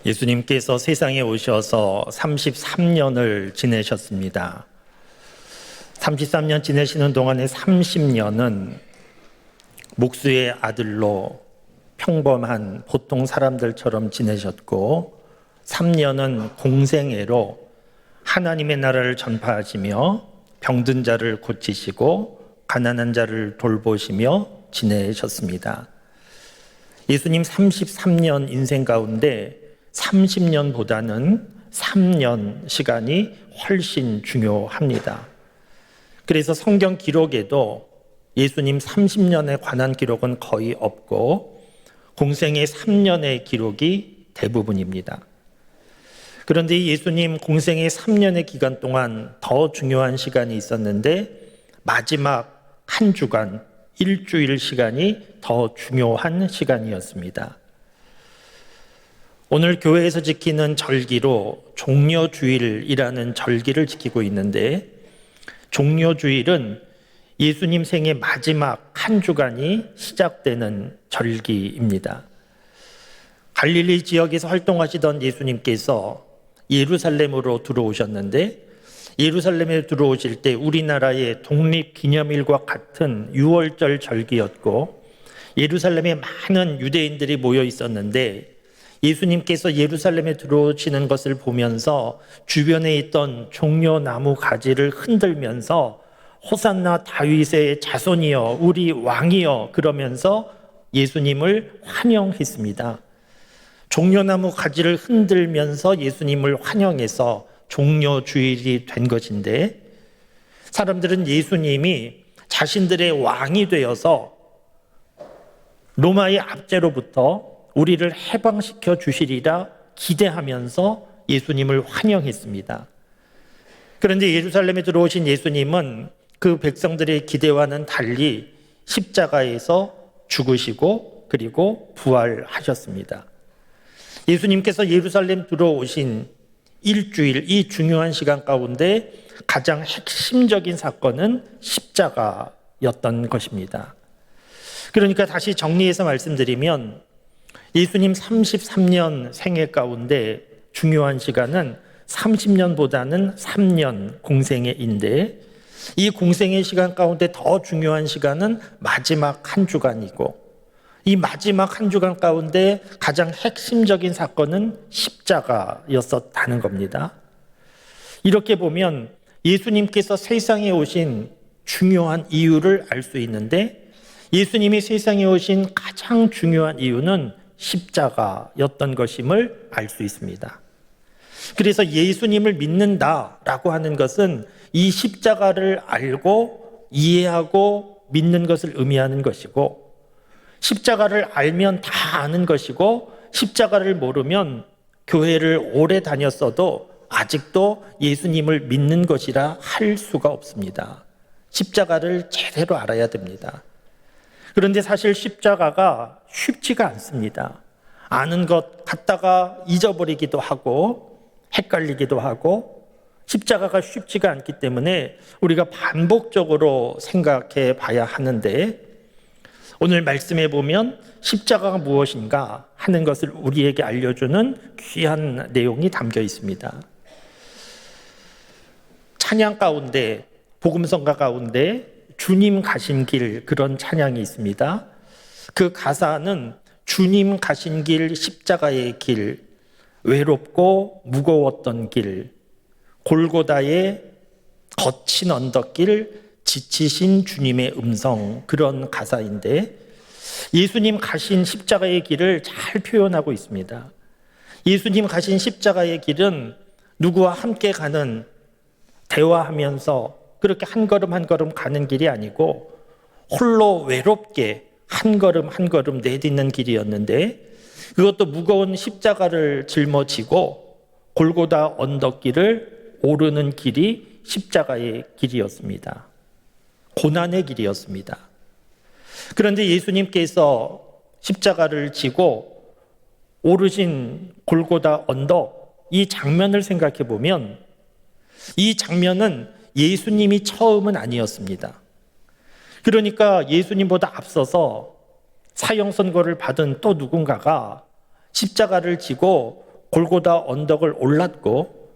예수님께서 세상에 오셔서 33년을 지내셨습니다. 33년 지내시는 동안에 30년은 목수의 아들로 평범한 보통 사람들처럼 지내셨고, 3년은 공생애로 하나님의 나라를 전파하시며 병든 자를 고치시고 가난한 자를 돌보시며 지내셨습니다. 예수님 33년 인생 가운데 30년보다는 3년 시간이 훨씬 중요합니다. 그래서 성경 기록에도 예수님 30년에 관한 기록은 거의 없고 공생의 3년의 기록이 대부분입니다. 그런데 예수님 공생의 3년의 기간 동안 더 중요한 시간이 있었는데 마지막 한 주간, 일주일 시간이 더 중요한 시간이었습니다. 오늘 교회에서 지키는 절기로 종려주일이라는 절기를 지키고 있는데, 종려주일은 예수님 생의 마지막 한 주간이 시작되는 절기입니다. 갈릴리 지역에서 활동하시던 예수님께서 예루살렘으로 들어오셨는데, 예루살렘에 들어오실 때 우리나라의 독립기념일과 같은 6월절 절기였고, 예루살렘에 많은 유대인들이 모여 있었는데, 예수님께서 예루살렘에 들어오시는 것을 보면서 주변에 있던 종려나무 가지를 흔들면서 호산나 다윗의 자손이여, 우리 왕이여 그러면서 예수님을 환영했습니다. 종려나무 가지를 흔들면서 예수님을 환영해서 종려주일이 된 것인데, 사람들은 예수님이 자신들의 왕이 되어서 로마의 압제로부터 우리를 해방시켜 주시리라 기대하면서 예수님을 환영했습니다. 그런데 예루살렘에 들어오신 예수님은 그 백성들의 기대와는 달리 십자가에서 죽으시고 그리고 부활하셨습니다. 예수님께서 예루살렘 들어오신 일주일, 이 중요한 시간 가운데 가장 핵심적인 사건은 십자가였던 것입니다. 그러니까 다시 정리해서 말씀드리면, 예수님 33년 생애 가운데 중요한 시간은 30년보다는 3년 공생애인데, 이 공생애 시간 가운데 더 중요한 시간은 마지막 한 주간이고, 이 마지막 한 주간 가운데 가장 핵심적인 사건은 십자가였었다는 겁니다. 이렇게 보면 예수님께서 세상에 오신 중요한 이유를 알 수 있는데, 예수님이 세상에 오신 가장 중요한 이유는 십자가였던 것임을 알 수 있습니다. 그래서 예수님을 믿는다라고 하는 것은 이 십자가를 알고 이해하고 믿는 것을 의미하는 것이고, 십자가를 알면 다 아는 것이고, 십자가를 모르면 교회를 오래 다녔어도 아직도 예수님을 믿는 것이라 할 수가 없습니다. 십자가를 제대로 알아야 됩니다. 그런데 사실 십자가가 쉽지가 않습니다. 아는 것 같다가 잊어버리기도 하고 헷갈리기도 하고, 십자가가 쉽지가 않기 때문에 우리가 반복적으로 생각해 봐야 하는데, 오늘 말씀에 보면 십자가가 무엇인가 하는 것을 우리에게 알려주는 귀한 내용이 담겨 있습니다. 찬양 가운데, 복음성가 가운데 주님 가신 길, 그런 찬양이 있습니다. 그 가사는 주님 가신 길, 십자가의 길, 외롭고 무거웠던 길, 골고다의 거친 언덕길, 지치신 주님의 음성, 그런 가사인데, 예수님 가신 십자가의 길을 잘 표현하고 있습니다. 예수님 가신 십자가의 길은 누구와 함께 가는, 대화하면서 그렇게 한 걸음 한 걸음 가는 길이 아니고 홀로 외롭게 한 걸음 한 걸음 내딛는 길이었는데, 그것도 무거운 십자가를 짊어지고 골고다 언덕길을 오르는 길이 십자가의 길이었습니다. 고난의 길이었습니다. 그런데 예수님께서 십자가를 지고 오르신 골고다 언덕, 이 장면을 생각해 보면, 이 장면은 예수님이 처음은 아니었습니다. 그러니까 예수님보다 앞서서 사형 선고를 받은 또 누군가가 십자가를 지고 골고다 언덕을 올랐고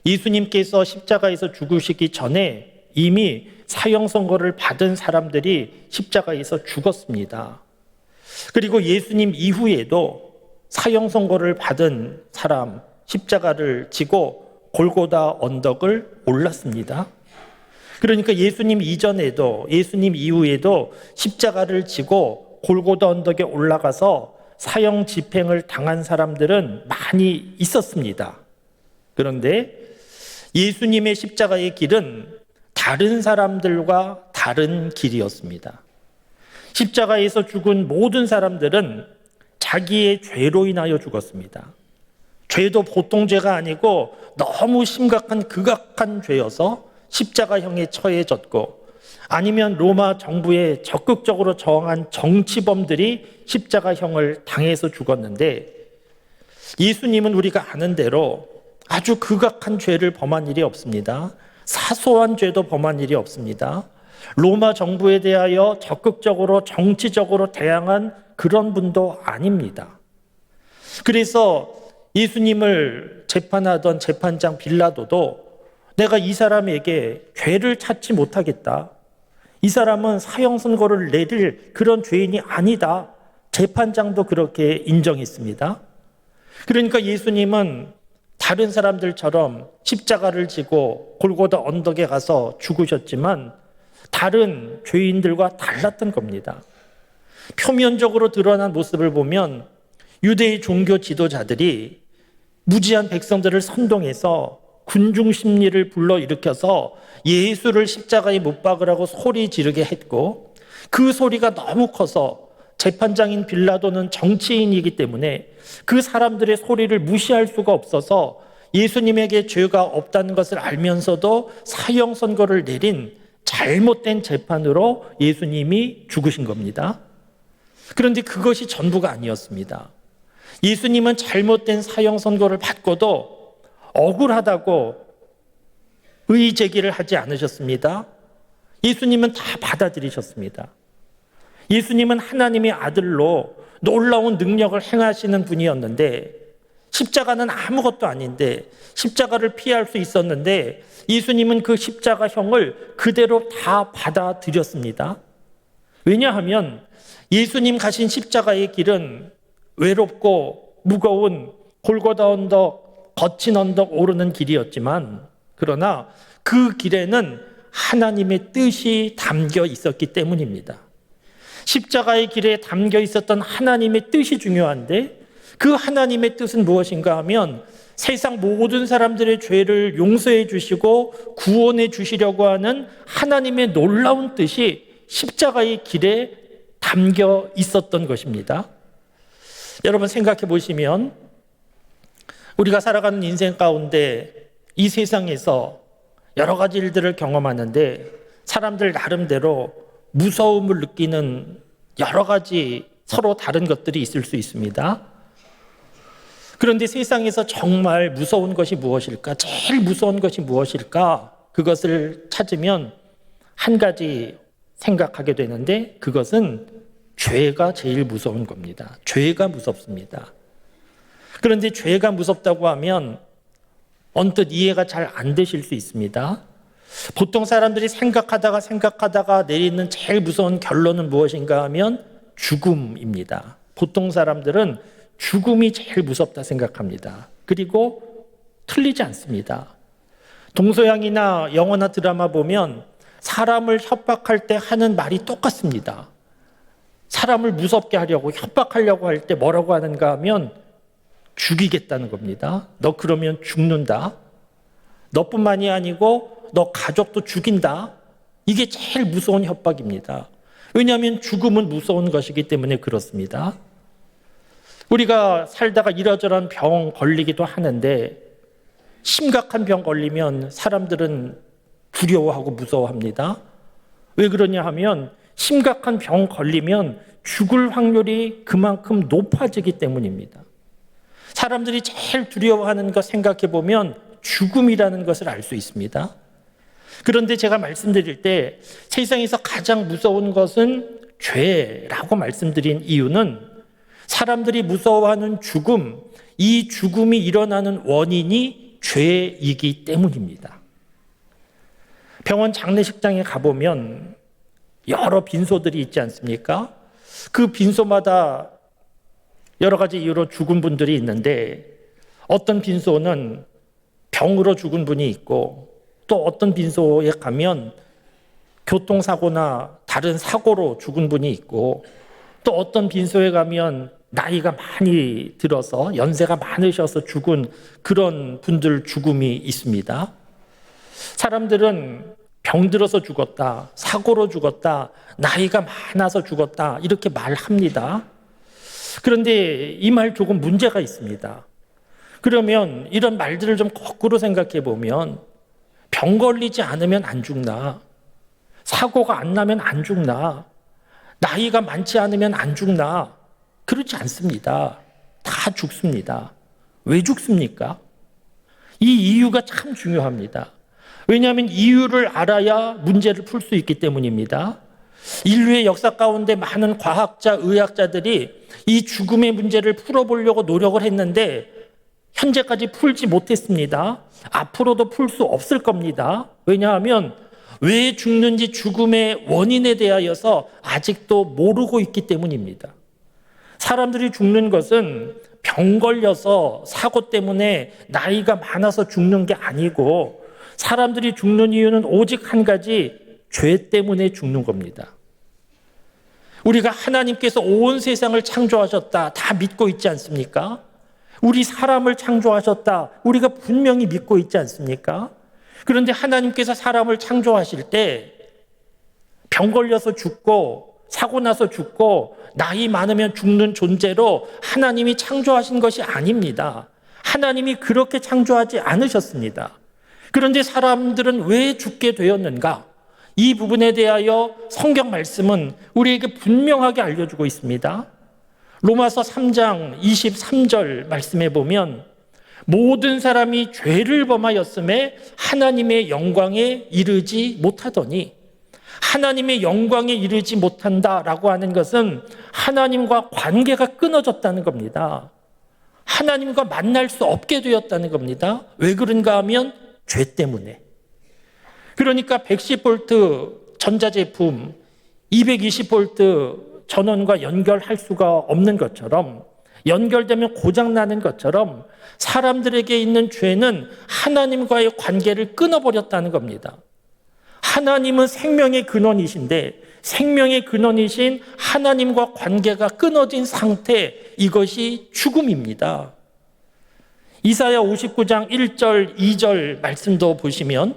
예수님께서 십자가에서 죽으시기 전에 이미 사형 선고를 받은 사람들이 십자가에서 죽었습니다. 그리고 예수님 이후에도 사형 선고를 받은 사람 십자가를 지고 골고다 언덕을 올랐습니다. 그러니까 예수님 이전에도 예수님 이후에도 십자가를 지고 골고다 언덕에 올라가서 사형 집행을 당한 사람들은 많이 있었습니다. 그런데 예수님의 십자가의 길은 다른 사람들과 다른 길이었습니다. 십자가에서 죽은 모든 사람들은 자기의 죄로 인하여 죽었습니다. 죄도 보통 죄가 아니고 너무 심각한 극악한 죄여서 십자가형에 처해졌고, 아니면 로마 정부에 적극적으로 저항한 정치범들이 십자가형을 당해서 죽었는데, 예수님은 우리가 아는 대로 아주 극악한 죄를 범한 일이 없습니다. 사소한 죄도 범한 일이 없습니다. 로마 정부에 대하여 적극적으로 정치적으로 대항한 그런 분도 아닙니다. 그래서 예수님을 재판하던 재판장 빌라도도 내가 이 사람에게 죄를 찾지 못하겠다, 이 사람은 사형 선고를 내릴 그런 죄인이 아니다, 재판장도 그렇게 인정했습니다. 그러니까 예수님은 다른 사람들처럼 십자가를 지고 골고다 언덕에 가서 죽으셨지만 다른 죄인들과 달랐던 겁니다. 표면적으로 드러난 모습을 보면 유대의 종교 지도자들이 무지한 백성들을 선동해서 군중 심리를 불러일으켜서 예수를 십자가에 못 박으라고 소리 지르게 했고, 그 소리가 너무 커서 재판장인 빌라도는 정치인이기 때문에 그 사람들의 소리를 무시할 수가 없어서 예수님에게 죄가 없다는 것을 알면서도 사형 선고를 내린 잘못된 재판으로 예수님이 죽으신 겁니다. 그런데 그것이 전부가 아니었습니다. 예수님은 잘못된 사형 선고를 받고도 억울하다고 의의 제기를 하지 않으셨습니다. 예수님은 다 받아들이셨습니다. 예수님은 하나님의 아들로 놀라운 능력을 행하시는 분이었는데, 십자가는 아무것도 아닌데 십자가를 피할 수 있었는데 예수님은 그 십자가형을 그대로 다 받아들였습니다. 왜냐하면 예수님 가신 십자가의 길은 외롭고 무거운 골고다 언덕, 거친 언덕 오르는 길이었지만, 그러나 그 길에는 하나님의 뜻이 담겨 있었기 때문입니다. 십자가의 길에 담겨 있었던 하나님의 뜻이 중요한데, 그 하나님의 뜻은 무엇인가 하면 세상 모든 사람들의 죄를 용서해 주시고 구원해 주시려고 하는 하나님의 놀라운 뜻이 십자가의 길에 담겨 있었던 것입니다. 여러분 생각해 보시면 우리가 살아가는 인생 가운데 이 세상에서 여러 가지 일들을 경험하는데 사람들 나름대로 무서움을 느끼는 여러 가지 서로 다른 것들이 있을 수 있습니다. 그런데 세상에서 정말 무서운 것이 무엇일까? 제일 무서운 것이 무엇일까? 그것을 찾으면 한 가지 생각하게 되는데, 그것은 죄가 제일 무서운 겁니다. 죄가 무섭습니다. 그런데 죄가 무섭다고 하면 언뜻 이해가 잘 안 되실 수 있습니다. 보통 사람들이 생각하다가 내리는 제일 무서운 결론은 무엇인가 하면 죽음입니다. 보통 사람들은 죽음이 제일 무섭다 생각합니다. 그리고 틀리지 않습니다. 동서양이나 영화나 드라마 보면 사람을 협박할 때 하는 말이 똑같습니다. 사람을 무섭게 하려고, 협박하려고 할 때 뭐라고 하는가 하면 죽이겠다는 겁니다. 너 그러면 죽는다. 너뿐만이 아니고 너 가족도 죽인다. 이게 제일 무서운 협박입니다. 왜냐하면 죽음은 무서운 것이기 때문에 그렇습니다. 우리가 살다가 이러저런 병 걸리기도 하는데, 심각한 병 걸리면 사람들은 두려워하고 무서워합니다. 왜 그러냐 하면 심각한 병 걸리면 죽을 확률이 그만큼 높아지기 때문입니다. 사람들이 제일 두려워하는 것 생각해 보면 죽음이라는 것을 알 수 있습니다. 그런데 제가 말씀드릴 때 세상에서 가장 무서운 것은 죄라고 말씀드린 이유는, 사람들이 무서워하는 죽음, 이 죽음이 일어나는 원인이 죄이기 때문입니다. 병원 장례식장에 가보면 여러 빈소들이 있지 않습니까? 그 빈소마다 여러 가지 이유로 죽은 분들이 있는데 어떤 빈소는 병으로 죽은 분이 있고 또 어떤 빈소에 가면 교통사고나 다른 사고로 죽은 분이 있고 또 어떤 빈소에 가면 나이가 많이 들어서 연세가 많으셔서 죽은 그런 분들 죽음이 있습니다. 사람들은 병들어서 죽었다, 사고로 죽었다, 나이가 많아서 죽었다 이렇게 말합니다. 그런데 이 말 조금 문제가 있습니다. 그러면 이런 말들을 좀 거꾸로 생각해 보면 병 걸리지 않으면 안 죽나? 사고가 안 나면 안 죽나? 나이가 많지 않으면 안 죽나? 그렇지 않습니다. 다 죽습니다. 왜 죽습니까? 이 이유가 참 중요합니다. 왜냐하면 이유를 알아야 문제를 풀 수 있기 때문입니다. 인류의 역사 가운데 많은 과학자, 의학자들이 이 죽음의 문제를 풀어보려고 노력을 했는데 현재까지 풀지 못했습니다. 앞으로도 풀 수 없을 겁니다. 왜냐하면 왜 죽는지 죽음의 원인에 대하여서 아직도 모르고 있기 때문입니다. 사람들이 죽는 것은 병 걸려서 사고 때문에 나이가 많아서 죽는 게 아니고 사람들이 죽는 이유는 오직 한 가지, 죄 때문에 죽는 겁니다. 우리가 하나님께서 온 세상을 창조하셨다 다 믿고 있지 않습니까? 우리 사람을 창조하셨다 우리가 분명히 믿고 있지 않습니까? 그런데 하나님께서 사람을 창조하실 때 병 걸려서 죽고 사고 나서 죽고 나이 많으면 죽는 존재로 하나님이 창조하신 것이 아닙니다. 하나님이 그렇게 창조하지 않으셨습니다. 그런데 사람들은 왜 죽게 되었는가? 이 부분에 대하여 성경 말씀은 우리에게 분명하게 알려주고 있습니다. 로마서 3장 23절 말씀에 보면 모든 사람이 죄를 범하였음에 하나님의 영광에 이르지 못하더니, 하나님의 영광에 이르지 못한다라고 하는 것은 하나님과 관계가 끊어졌다는 겁니다. 하나님과 만날 수 없게 되었다는 겁니다. 왜 그런가 하면 죄 때문에. 그러니까 110V 전자제품 220V 전원과 연결할 수가 없는 것처럼, 연결되면 고장나는 것처럼 사람들에게 있는 죄는 하나님과의 관계를 끊어버렸다는 겁니다. 하나님은 생명의 근원이신데 생명의 근원이신 하나님과 관계가 끊어진 상태, 이것이 죽음입니다. 이사야 59장 1절 2절 말씀도 보시면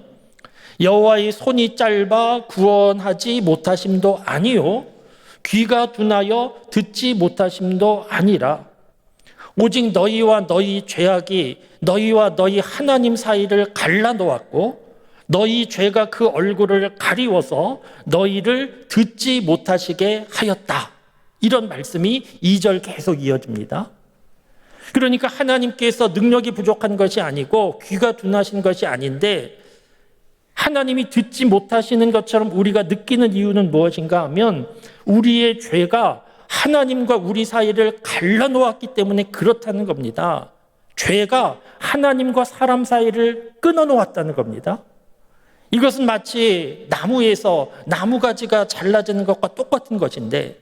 여호와의 손이 짧아 구원하지 못하심도 아니요 귀가 둔하여 듣지 못하심도 아니라 오직 너희와 너희 죄악이 너희와 너희 하나님 사이를 갈라놓았고 너희 죄가 그 얼굴을 가리워서 너희를 듣지 못하시게 하였다. 이런 말씀이 2절 계속 이어집니다. 그러니까 하나님께서 능력이 부족한 것이 아니고 귀가 둔하신 것이 아닌데 하나님이 듣지 못하시는 것처럼 우리가 느끼는 이유는 무엇인가 하면 우리의 죄가 하나님과 우리 사이를 갈라놓았기 때문에 그렇다는 겁니다. 죄가 하나님과 사람 사이를 끊어놓았다는 겁니다. 이것은 마치 나무에서 나무가지가 잘라지는 것과 똑같은 것인데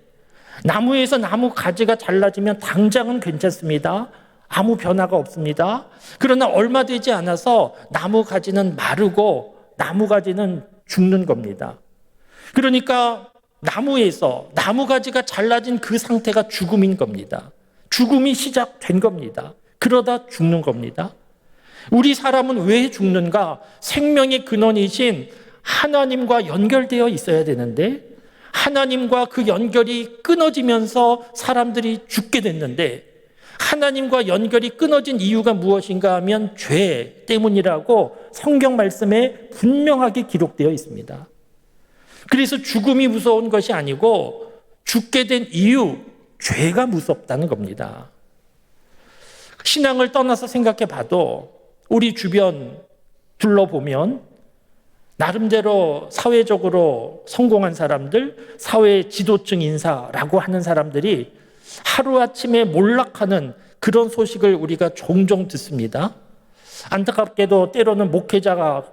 나무에서 나무가지가 잘라지면 당장은 괜찮습니다. 아무 변화가 없습니다. 그러나 얼마 되지 않아서 나무가지는 마르고 나무가지는 죽는 겁니다. 그러니까 나무에서 나무가지가 잘라진 그 상태가 죽음인 겁니다. 죽음이 시작된 겁니다. 그러다 죽는 겁니다. 우리 사람은 왜 죽는가? 생명의 근원이신 하나님과 연결되어 있어야 되는데 하나님과 그 연결이 끊어지면서 사람들이 죽게 됐는데 하나님과 연결이 끊어진 이유가 무엇인가 하면 죄 때문이라고 성경 말씀에 분명하게 기록되어 있습니다. 그래서 죽음이 무서운 것이 아니고 죽게 된 이유, 죄가 무섭다는 겁니다. 신앙을 떠나서 생각해 봐도 우리 주변 둘러보면 나름대로 사회적으로 성공한 사람들, 사회 지도층 인사라고 하는 사람들이 하루아침에 몰락하는 그런 소식을 우리가 종종 듣습니다. 안타깝게도 때로는 목회자가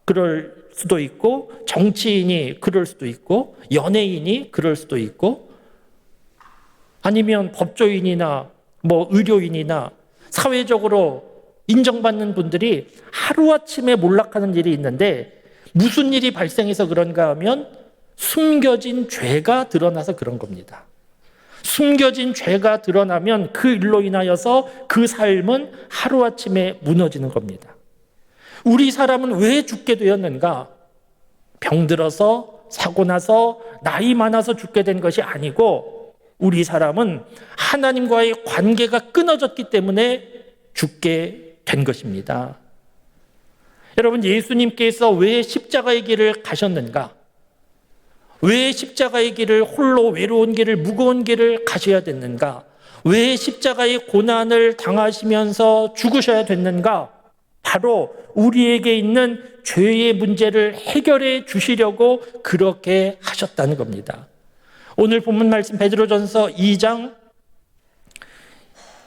그럴 수도 있고, 정치인이 그럴 수도 있고, 연예인이 그럴 수도 있고, 아니면 법조인이나 의료인이나 사회적으로 인정받는 분들이 하루아침에 몰락하는 일이 있는데, 무슨 일이 발생해서 그런가 하면 숨겨진 죄가 드러나서 그런 겁니다. 숨겨진 죄가 드러나면 그 일로 인하여서 그 삶은 하루아침에 무너지는 겁니다. 우리 사람은 왜 죽게 되었는가? 병들어서, 사고 나서, 나이 많아서 죽게 된 것이 아니고, 우리 사람은 하나님과의 관계가 끊어졌기 때문에 죽게 된 것입니다. 여러분, 예수님께서 왜 십자가의 길을 가셨는가? 왜 십자가의 길을, 홀로 외로운 길을, 무거운 길을 가셔야 됐는가? 왜 십자가의 고난을 당하시면서 죽으셔야 됐는가? 바로 우리에게 있는 죄의 문제를 해결해 주시려고 그렇게 하셨다는 겁니다. 오늘 본문 말씀 베드로전서 2장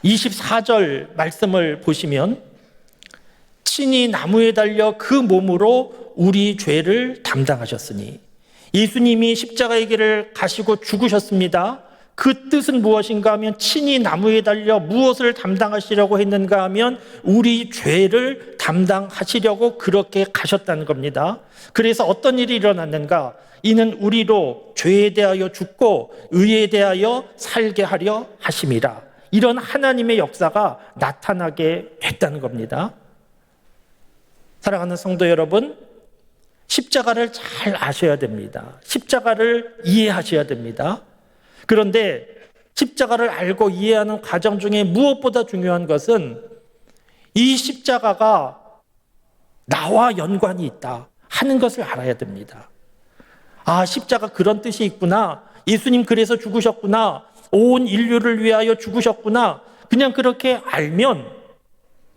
24절 말씀을 보시면, 친히 나무에 달려 그 몸으로 우리 죄를 담당하셨으니, 예수님이 십자가의 길을 가시고 죽으셨습니다. 그 뜻은 무엇인가 하면, 친히 나무에 달려 무엇을 담당하시려고 했는가 하면 우리 죄를 담당하시려고 그렇게 가셨다는 겁니다. 그래서 어떤 일이 일어났는가? 이는 우리로 죄에 대하여 죽고 의에 대하여 살게 하려 하심이라. 이런 하나님의 역사가 나타나게 됐다는 겁니다. 사랑하는 성도 여러분, 십자가를 잘 아셔야 됩니다. 십자가를 이해하셔야 됩니다. 그런데 십자가를 알고 이해하는 과정 중에 무엇보다 중요한 것은 이 십자가가 나와 연관이 있다 하는 것을 알아야 됩니다. 아, 십자가 그런 뜻이 있구나. 예수님 그래서 죽으셨구나. 온 인류를 위하여 죽으셨구나. 그냥 그렇게 알면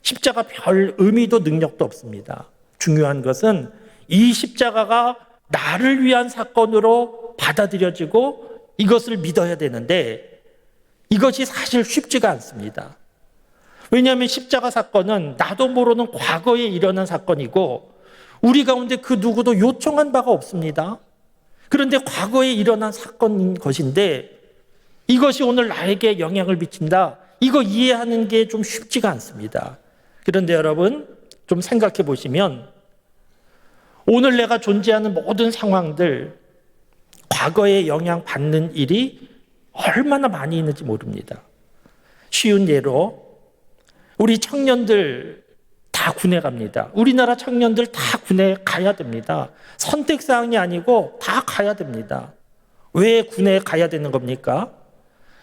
십자가 별 의미도 능력도 없습니다. 중요한 것은 이 십자가가 나를 위한 사건으로 받아들여지고 이것을 믿어야 되는데, 이것이 사실 쉽지가 않습니다. 왜냐하면 십자가 사건은 나도 모르는 과거에 일어난 사건이고, 우리 가운데 그 누구도 요청한 바가 없습니다. 그런데 과거에 일어난 사건인 것인데, 이것이 오늘 나에게 영향을 미친다, 이거 이해하는 게 좀 쉽지가 않습니다. 그런데 여러분, 좀 생각해 보시면 오늘 내가 존재하는 모든 상황들, 과거에 영향받는 일이 얼마나 많이 있는지 모릅니다. 쉬운 예로 우리 청년들 다 군에 갑니다. 우리나라 청년들 다 군에 가야 됩니다. 선택사항이 아니고 다 가야 됩니다. 왜 군에 가야 되는 겁니까?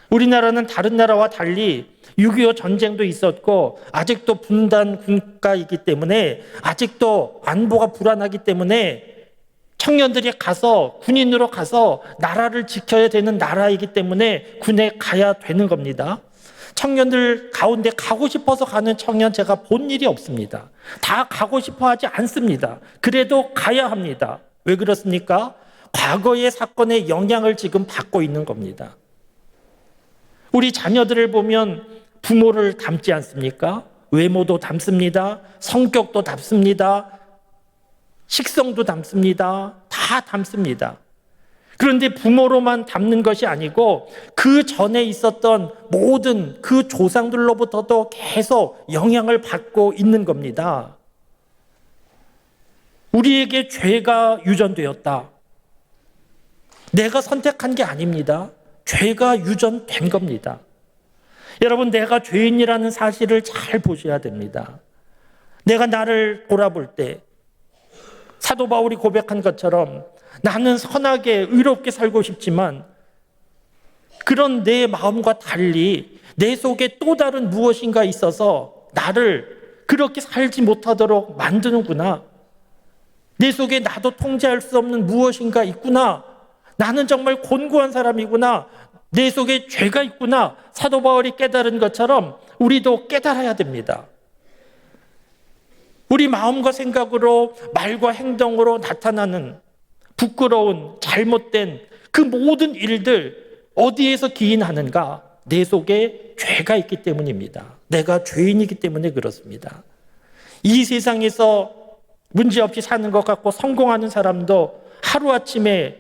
우리나라는 다른 나라와 달리 6.25 전쟁도 있었고 아직도 분단 국가이기 때문에, 아직도 안보가 불안하기 때문에 청년들이 가서, 군인으로 가서 나라를 지켜야 되는 나라이기 때문에 군에 가야 되는 겁니다. 청년들 가운데 가고 싶어서 가는 청년 제가 본 일이 없습니다. 다 가고 싶어 하지 않습니다. 그래도 가야 합니다. 왜 그렇습니까? 과거의 사건의 영향을 지금 받고 있는 겁니다. 우리 자녀들을 보면 부모를 닮지 않습니까? 외모도 닮습니다. 성격도 닮습니다. 식성도 닮습니다. 다 닮습니다. 그런데 부모로만 닮는 것이 아니고 그 전에 있었던 모든 그 조상들로부터도 계속 영향을 받고 있는 겁니다. 우리에게 죄가 유전되었다. 내가 선택한 게 아닙니다. 죄가 유전된 겁니다. 여러분, 내가 죄인이라는 사실을 잘 보셔야 됩니다. 내가 나를 돌아볼 때 사도 바울이 고백한 것처럼 나는 선하게 의롭게 살고 싶지만 그런 내 마음과 달리 내 속에 또 다른 무엇인가 있어서 나를 그렇게 살지 못하도록 만드는구나. 내 속에 나도 통제할 수 없는 무엇인가 있구나. 나는 정말 곤고한 사람이구나. 내 속에 죄가 있구나. 사도 바울이 깨달은 것처럼 우리도 깨달아야 됩니다. 우리 마음과 생각으로, 말과 행동으로 나타나는 부끄러운, 잘못된 그 모든 일들 어디에서 기인하는가? 내 속에 죄가 있기 때문입니다. 내가 죄인이기 때문에 그렇습니다. 이 세상에서 문제없이 사는 것 같고 성공하는 사람도 하루아침에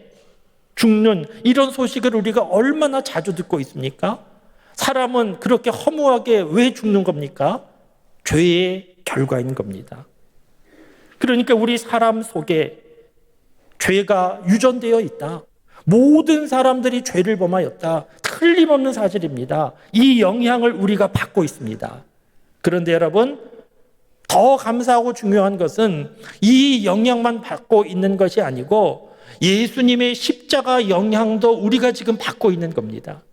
죽는 이런 소식을 우리가 얼마나 자주 듣고 있습니까? 사람은 그렇게 허무하게 왜 죽는 겁니까? 죄의 결과인 겁니다. 그러니까 우리 사람 속에 죄가 유전되어 있다. 모든 사람들이 죄를 범하였다. 틀림없는 사실입니다. 이 영향을 우리가 받고 있습니다. 그런데 여러분, 더 감사하고 중요한 것은 이 영향만 받고 있는 것이 아니고 예수님의 십자가 영향도 우리가 지금 받고 있는 겁니다.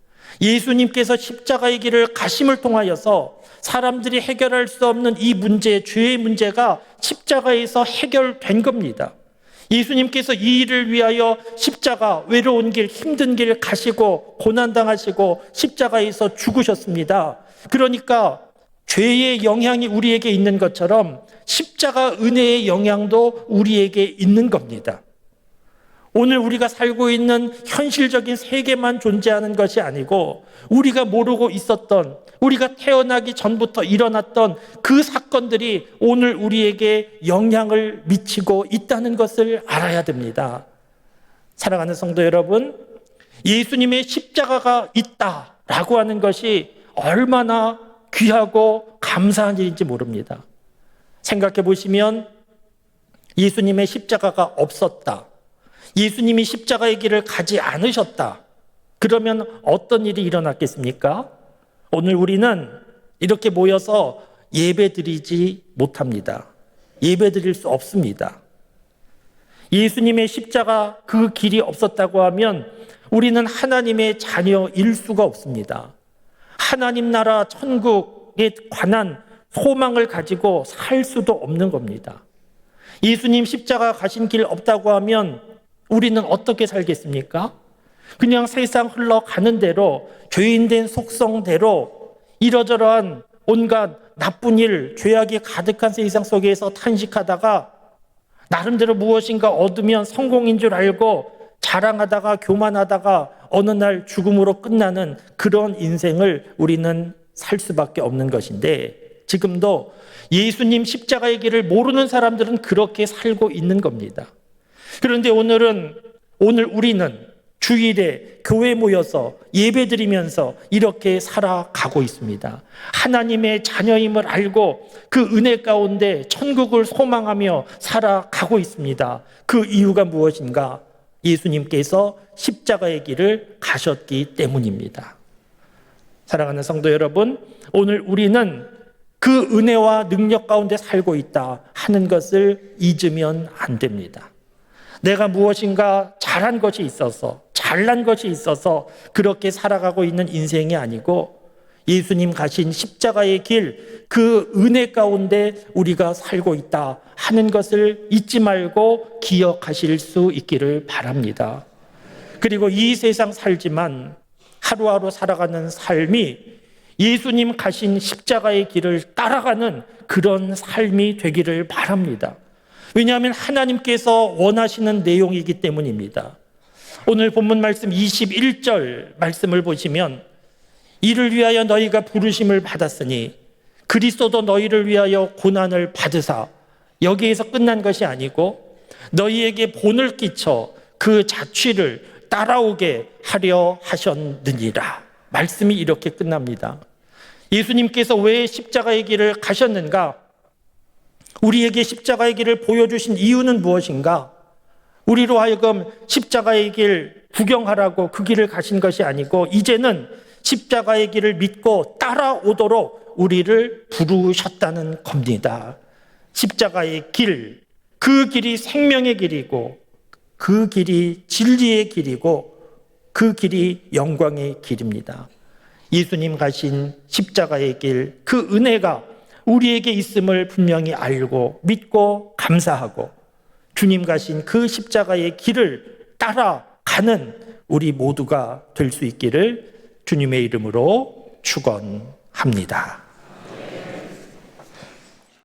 예수님께서 십자가의 길을 가심을 통하여서 사람들이 해결할 수 없는 이 문제, 죄의 문제가 십자가에서 해결된 겁니다. 예수님께서 이 일을 위하여 십자가, 외로운 길, 힘든 길 가시고 고난당하시고 십자가에서 죽으셨습니다. 그러니까 죄의 영향이 우리에게 있는 것처럼 십자가 은혜의 영향도 우리에게 있는 겁니다. 오늘 우리가 살고 있는 현실적인 세계만 존재하는 것이 아니고 우리가 모르고 있었던, 우리가 태어나기 전부터 일어났던 그 사건들이 오늘 우리에게 영향을 미치고 있다는 것을 알아야 됩니다. 사랑하는 성도 여러분, 예수님의 십자가가 있다라고 하는 것이 얼마나 귀하고 감사한 일인지 모릅니다. 생각해 보시면 예수님의 십자가가 없었다, 예수님이 십자가의 길을 가지 않으셨다, 그러면 어떤 일이 일어났겠습니까? 오늘 우리는 이렇게 모여서 예배드리지 못합니다. 예배드릴 수 없습니다. 예수님의 십자가 그 길이 없었다고 하면 우리는 하나님의 자녀일 수가 없습니다. 하나님 나라 천국에 관한 소망을 가지고 살 수도 없는 겁니다. 예수님 십자가 가신 길 없다고 하면 우리는 어떻게 살겠습니까? 그냥 세상 흘러가는 대로, 죄인된 속성대로 이러저러한 온갖 나쁜 일, 죄악이 가득한 세상 속에서 탄식하다가 나름대로 무엇인가 얻으면 성공인 줄 알고 자랑하다가 교만하다가 어느 날 죽음으로 끝나는 그런 인생을 우리는 살 수밖에 없는 것인데, 지금도 예수님 십자가의 길을 모르는 사람들은 그렇게 살고 있는 겁니다. 그런데 오늘 우리는 주일에 교회 모여서 예배드리면서 이렇게 살아가고 있습니다. 하나님의 자녀임을 알고 그 은혜 가운데 천국을 소망하며 살아가고 있습니다. 그 이유가 무엇인가? 예수님께서 십자가의 길을 가셨기 때문입니다. 사랑하는 성도 여러분, 오늘 우리는 그 은혜와 능력 가운데 살고 있다 하는 것을 잊으면 안 됩니다. 내가 무엇인가 잘한 것이 있어서, 잘난 것이 있어서 그렇게 살아가고 있는 인생이 아니고 예수님 가신 십자가의 길, 그 은혜 가운데 우리가 살고 있다 하는 것을 잊지 말고 기억하실 수 있기를 바랍니다. 그리고 이 세상 살지만 하루하루 살아가는 삶이 예수님 가신 십자가의 길을 따라가는 그런 삶이 되기를 바랍니다. 왜냐하면 하나님께서 원하시는 내용이기 때문입니다. 오늘 본문 말씀 21절 말씀을 보시면 이를 위하여 너희가 부르심을 받았으니 그리스도도 너희를 위하여 고난을 받으사, 여기에서 끝난 것이 아니고 너희에게 본을 끼쳐 그 자취를 따라오게 하려 하셨느니라. 말씀이 이렇게 끝납니다. 예수님께서 왜 십자가의 길을 가셨는가? 우리에게 십자가의 길을 보여주신 이유는 무엇인가? 우리로 하여금 십자가의 길 구경하라고 그 길을 가신 것이 아니고 이제는 십자가의 길을 믿고 따라오도록 우리를 부르셨다는 겁니다. 십자가의 길, 그 길이 생명의 길이고 그 길이 진리의 길이고 그 길이 영광의 길입니다. 예수님 가신 십자가의 길, 그 은혜가 우리에게 있음을 분명히 알고 믿고 감사하고 주님 가신 그 십자가의 길을 따라가는 우리 모두가 될 수 있기를 주님의 이름으로 축원합니다.